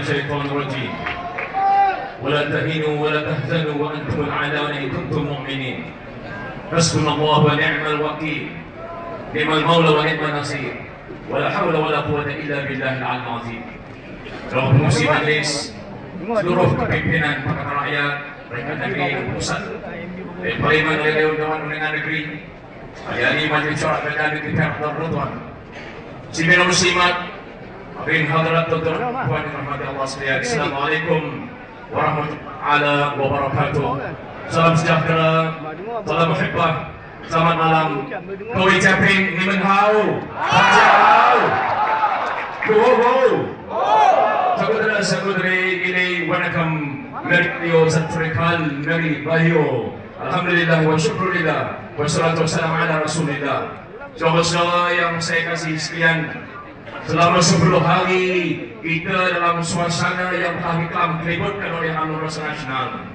الشيطان الرجيم ولا تهنوا ولا تحزنوا وأنتم الأعلون إن كنتم مؤمنين حسبنا الله ونعم الوكيل نعم المولى ونعم النصير ولا حول ولا قوة إلا بالله العلي العظيم. Dalam fungsi majlis seluruh kepimpinan Pakatan Rakyat Peringkat Negeri Pusat dan Parlimen oleh Dewan Undangan Negeri, hadiri Majlis Syuara Kerajaan Negeri Perak dan Rituan, Muslimin dan Muslimat, hadirin hadirat tuan-tuan dan puan yang dirahmati Allah sekalian. Assalamualaikum warahmatullahi wabarakatuh. Salam sejahtera, salam muhibbah, selamat malam.各位嘉宾，你们好，大家好。Saudara-saudari, ini wanakam dari Rio Satrikal dari Bahio. Alhamdulillah wa syukurillah wa salatu wassalam ala rasulillah. Saudara yang saya kasih sekalian, selama 10 hari kita dalam suasana yang telah dikelibutkan oleh UMNO Nasional.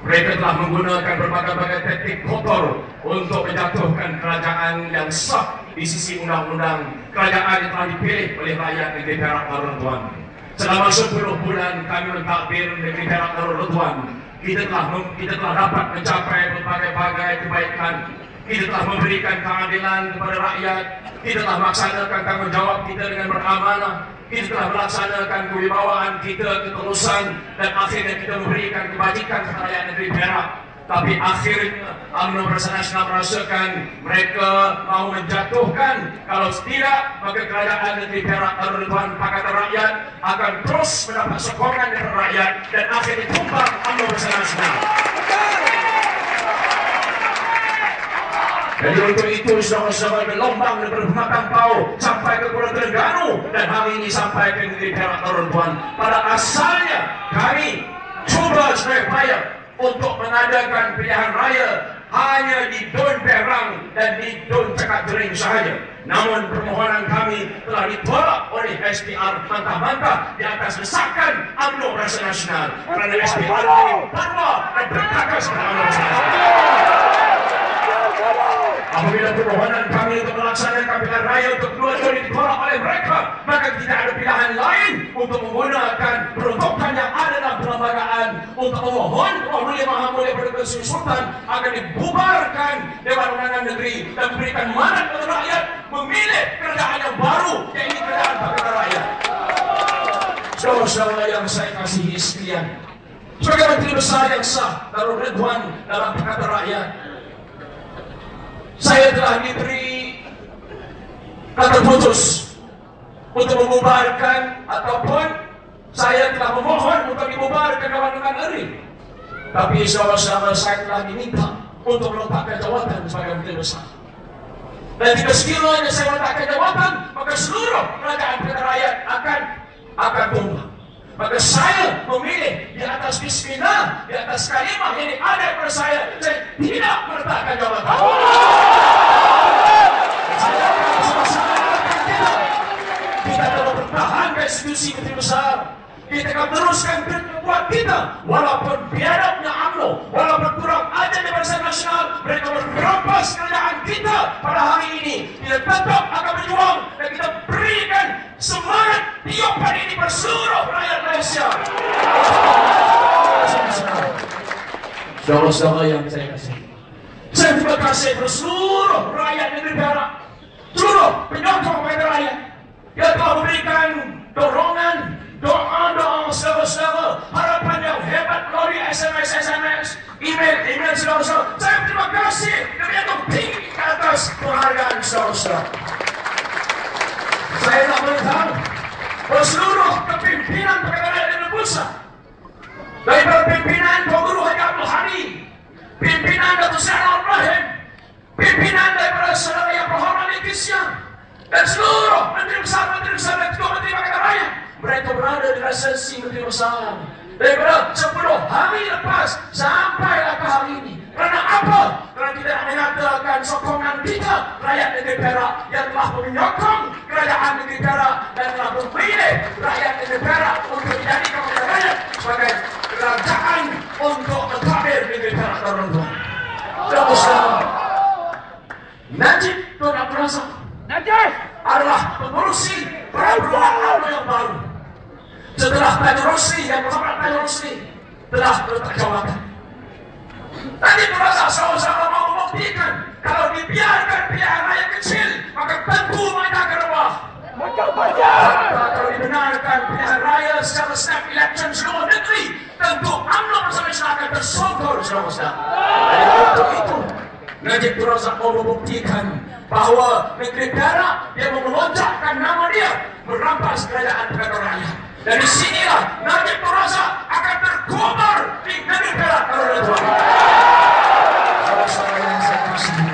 Mereka telah menggunakan berbagai-bagai taktik kotor untuk menjatuhkan kerajaan yang sah di sisi undang-undang kerajaan yang telah dipilih oleh rakyat negeri Perak Darul Rituan. Selama 10 bulan kami mentadbir negeri Perak Darul Rituan. Kita telah dapat mencapai berbagai-bagai kebaikan. Kita telah memberikan keadilan kepada rakyat. Kita telah melaksanakan tanggungjawab kita dengan beramanah. Kita telah melaksanakan kewibawaan kita, ketulusan, dan akhirnya kita memberikan kebajikan kepada rakyat negeri Perak. Tapi akhirnya UMNO Nasional merasakan mereka mahu menjatuhkan. Kalau tidak, maka kerajaan negeri Perak Darul Rituan Pakatan Rakyat akan terus mendapat sokongan dari rakyat dan akhirnya tumbang UMNO Nasional. Jadi untuk itu saudara-saudara berlombang dan bermatang pau sampai ke Pulau Terengganu dan hari ini sampai ke negeri Perak Darul Rituan. Pada asalnya kami cuba supaya untuk mengadakan pilihan raya hanya di Dun Perang dan di Dun Cakap Dering sahaja. Namun permohonan kami telah ditolak oleh SPR mentah-mentah di atas desakan UMNO Nasional kerana SPR ini fatwa dan bertakas kepada UMNO Nasional. Apabila permohonan kami untuk melaksanakan pilihan raya untuk kedua-dua ditolak oleh mereka, maka tidak ada pilihan lain untuk menggunakan peruntukan yang ada dalam perlembagaan untuk memohon Yang Maha Mulia Perdana Sultan agar dibubarkan Dewan Undangan Negeri dan memberikan mandat kepada rakyat memilih kerajaan yang baru, yaitu kerajaan Pakatan Rakyat. Saudara-saudara yang saya kasihi sekalian, sebagai Menteri Besar yang sah Darul Rituan dalam Pakatan Rakyat, saya telah diberi kata putus untuk membubarkan ataupun saya telah memohon untuk dibubarkan Dewan Undangan Negeri. Tapi saudara-saudara, saya telah diminta untuk meletakkan jawatan sebagai Menteri Besar. Dan jika sekiranya saya meletakkan jawatan, maka seluruh kerajaan Pakatan Rakyat akan tumbang. Maka saya memilih di atas bismillah, di atas kalimah yang ada pada saya tidak meletakkan jawatan. Saya akan bersama-sama kita dalam bertahan institusi Menteri Besar. Kita akan teruskan berbuat kita walaupun biadabnya UMNO, walaupun kurang ajar di Barisan Nasional, mereka merampas kerajaan kita pada hari ini. Kita tetap akan berjuang dan kita berikan semangat tiupan ini pada seluruh rakyat Malaysia. Saudara-saudara yang saya kasih, saya terima kasih kepada seluruh rakyat negeri Perak, seluruh penyokong kepada rakyat yang telah memberikan dorongan, doa-doa saudara-saudara, harapan yang hebat melalui SMS, email saudara-saudara. Saya terima kasih dan menjatuh tinggi ke atas penghargaan saudara-saudara. Saya tak beritahu bahawa seluruh kepimpinan Pakatan Rakyat Negeri Pusat, daripada pimpinan Tuan Guru Haji Abdul Hamid, pimpinan Datuk Seri Anwar Ibrahim, pimpinan daripada saudara yang berhormat Malaysia, dan seluruh Menteri Besar dan Ketua Menteri Pakatan Rakyat, mereka berada di resensi Menteri Besar daripada 10 hari lepas sampailah ke hari ini. Kerana apa? Kerana tidak menyatakan sokongan kita rakyat negeri Perak yang telah menyokong kerajaan negeri Perak dan telah memilih rakyat negeri Perak untuk dijadikan oleh rakyat sebagai kerajaan untuk mentadbir negeri Perak Darul Rituan. Saudara-saudara, Najib Tun Abdul Razak adalah pengurusi peraturan UMNO yang baru. Setelah Tan Rosli sama-sama mau membuktikan kalau dibiarkan pilihan rakyat kecil, maka tentu mereka akan rebah. Kalau dibenarkan pilihan raya secara snap election seluruh negeri, tentu UMNO bersama Islam akan tersongkol saudara-saudara. Untuk itu, Najib Tun Razak mau membuktikan bahawa negeri Perak dia mau melonjakkan nama dia merampas kerajaan kepada rakyat. Dari sinilah Najib Tun Razak akan terkubur di negeri Perak kalau tuan. Saudara yang saya kasihi,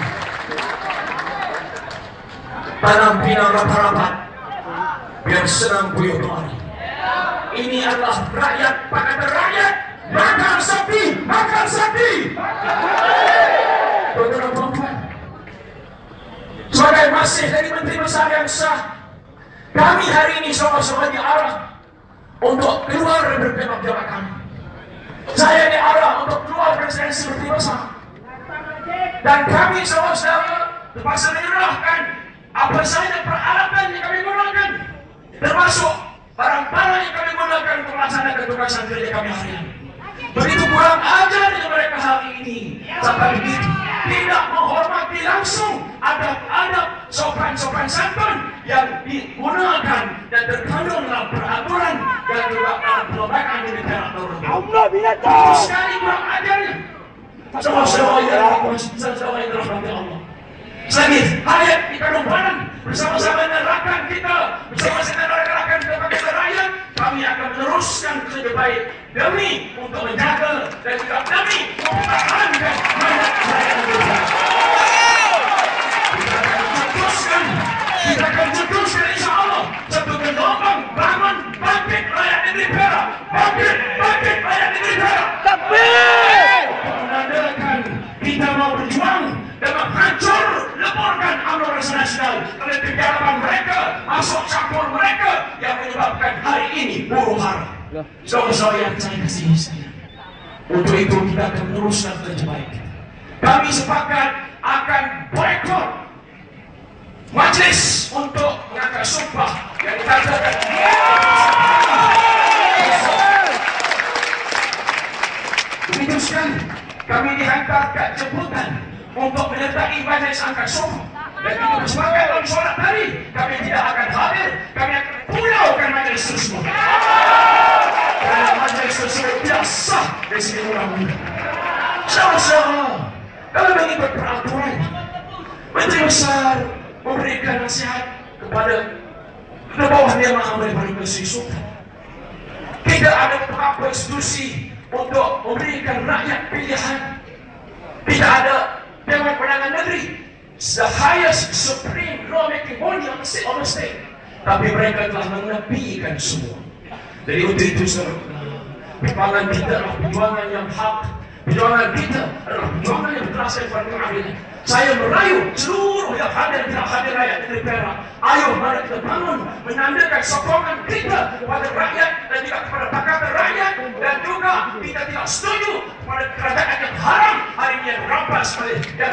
tanam pinang rapat-rapat biar senang buyut mari. Ini adalah rakyat pakatan rakyat. Makan sapi, makan sapi. Tuan-tuan dan puan, sebagai masih dari Menteri Besar yang sah, kami hari ini sama-sama diarah untuk keluar dari berbagai jabatan. Saya diarah untuk keluar presidensi Menteri Besar, dan kami sama-sama terpaksa menyerahkan apa saja peralatan yang kami gunakan, termasuk barang-barang yang kami gunakan untuk melaksanakan tugasan kerja kami hari ini. Begitu kurang ajar dengan mereka hari ini, sampai begitu tidak menghormati langsung adab-adab sopan-sopan santun yang digunakan dan terkandung dalam peraturan dan juga dalam perlembagaan di negara Allah. Sekali kurang ajarnya. Sama-sama yang dirahmati Allah. Selagi hayat di Kandung Banan bersama-sama dengan rakan kita, bersama-sama dengan rakan-rakan kita rakyat, kami akan meneruskan kerja baik demi untuk menjaga dan juga demi mempertahankan mandat rakyat Indonesia. Kita akan teruskan insya Allah satu gelombang bangun bangkit rakyat negeri Perak, bangkit rakyat negeri Perak. Tapi menandakan kita mau berjuang dan menghancur leburkan UMNO Rasa Nasional oleh kejahatan mereka, masuk campur mereka yang menyebabkan hari ini huru hara. Saudara-saudara yang saya kasihi sekalian, untuk itu kita akan meneruskan kerja baik. Kami sepakat akan boikot majlis untuk mengangkat sumpah yang dikatakan begitu sekali. Kami dihantarkan jemputan untuk menyertai majlis angkat sumpah, dan kita bersepakat dalam solat tadi kami tidak akan hadir, kami akan pulaukan majlis tersebut karena majlis tersebut tidak sah dari segi undang-undang. Saudara-saudara, kalau mengikut peraturan, Menteri Besar memberikan nasihat kepada bawah Yang Maha Mulia Sri Sultan. Tidak ada apa institusi untuk memberikan rakyat pilihan. Tidak ada Dewan Perdagangan Negeri, the highest supreme law-making body of the state. Tapi mereka telah menepikan semua. Jadi untuk itu perjuangan kita adalah perjuangan yang hak. Perjuangan kita adalah perjuangan yang berasal dari keadilan. Saya merayu seluruh yang hadir dan tidak hadir rakyat negeri Perak. Ayo mari kita bangun menandakan sokongan kita kepada rakyat dan juga kepada pakatan rakyat, dan juga kita tidak setuju pada kerajaan yang haram hari ini yang merampas dan